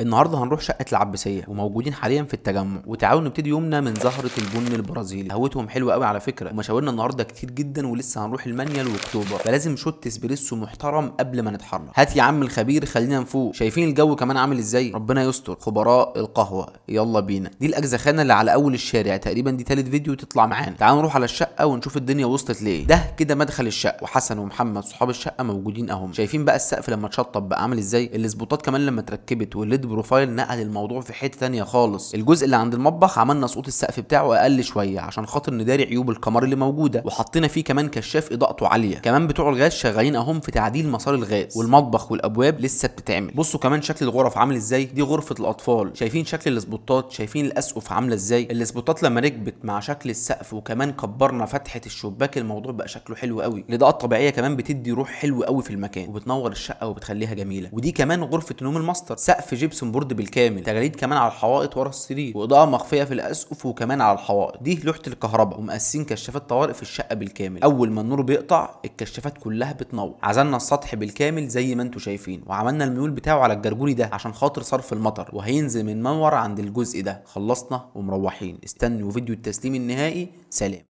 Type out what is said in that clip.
النهارده هنروح شقه العباسيه وموجودين حاليا في التجمع، وتعالوا نبتدي يومنا من زهره البن البرازيلي. قهوتهم حلوه قوي على فكره، ومشاورنا النهارده كتير جدا، ولسه هنروح المانيال واكتوبر، فلازم شوت اسبريسو محترم قبل ما نتحرك. هات يا عم الخبير خلينا نفوق. شايفين الجو كمان عامل ازاي؟ ربنا يستر. خبراء القهوه يلا بينا. دي الاجزخانه اللي على اول الشارع تقريبا، دي تالت فيديو تطلع معانا. تعالوا نروح على الشقه ونشوف الدنيا وصلت ليه. ده كده مدخل الشقه، وحسن ومحمد صحاب الشقه موجودين اهم. شايفين بقى السقف لما اتشطب بقى عامل ازاي؟ الاسبوتات كمان لما اتركبت، والليد بروفايل نقل الموضوع في حته تانية خالص. الجزء اللي عند المطبخ عملنا صوت السقف بتاعه اقل شويه عشان خاطر نداري عيوب الكمر اللي موجوده، وحطينا فيه كمان كشاف اضاءته عاليه. كمان بتوع الغاز شغالين اهم في تعديل مسار الغاز، والمطبخ والابواب لسه بتتعمل. بصوا كمان شكل الغرف عامل ازاي. دي غرفه الاطفال. شايفين شكل الاسبوتات، شايفين الاسقف عامله ازاي. الاسبوتات لما ركبت مع شكل السقف وكمان كبرنا فتحه الشباك، الموضوع بقى شكله حلو قوي. الاضاءه الطبيعيه كمان بتدي روح حلو قوي في المكان، وبتنور الشقه وبتخليها جميله. ودي كمان غرفه نوم الماستر، سقف جيبسون بورد بالكامل، تجاليد كمان على الحوائط ورا السرير، واضاءه مخفيه في الاسقف وكمان على الحوائط. دي لوحه الكهرباء، ومقاسين كشافات طوارئ في الشقه بالكامل. اول ما النور بيقطع الكشافات كلها بتنور. عزلنا السطح بالكامل زي ما انتم شايفين، وعملنا الميول بتاعه على الجرجوري ده عشان خاطر صرف المطر، وهينزل من منور عند الجزء ده. خلصنا ومروحين. استنوا فيديو التسليم النهائي. سلام.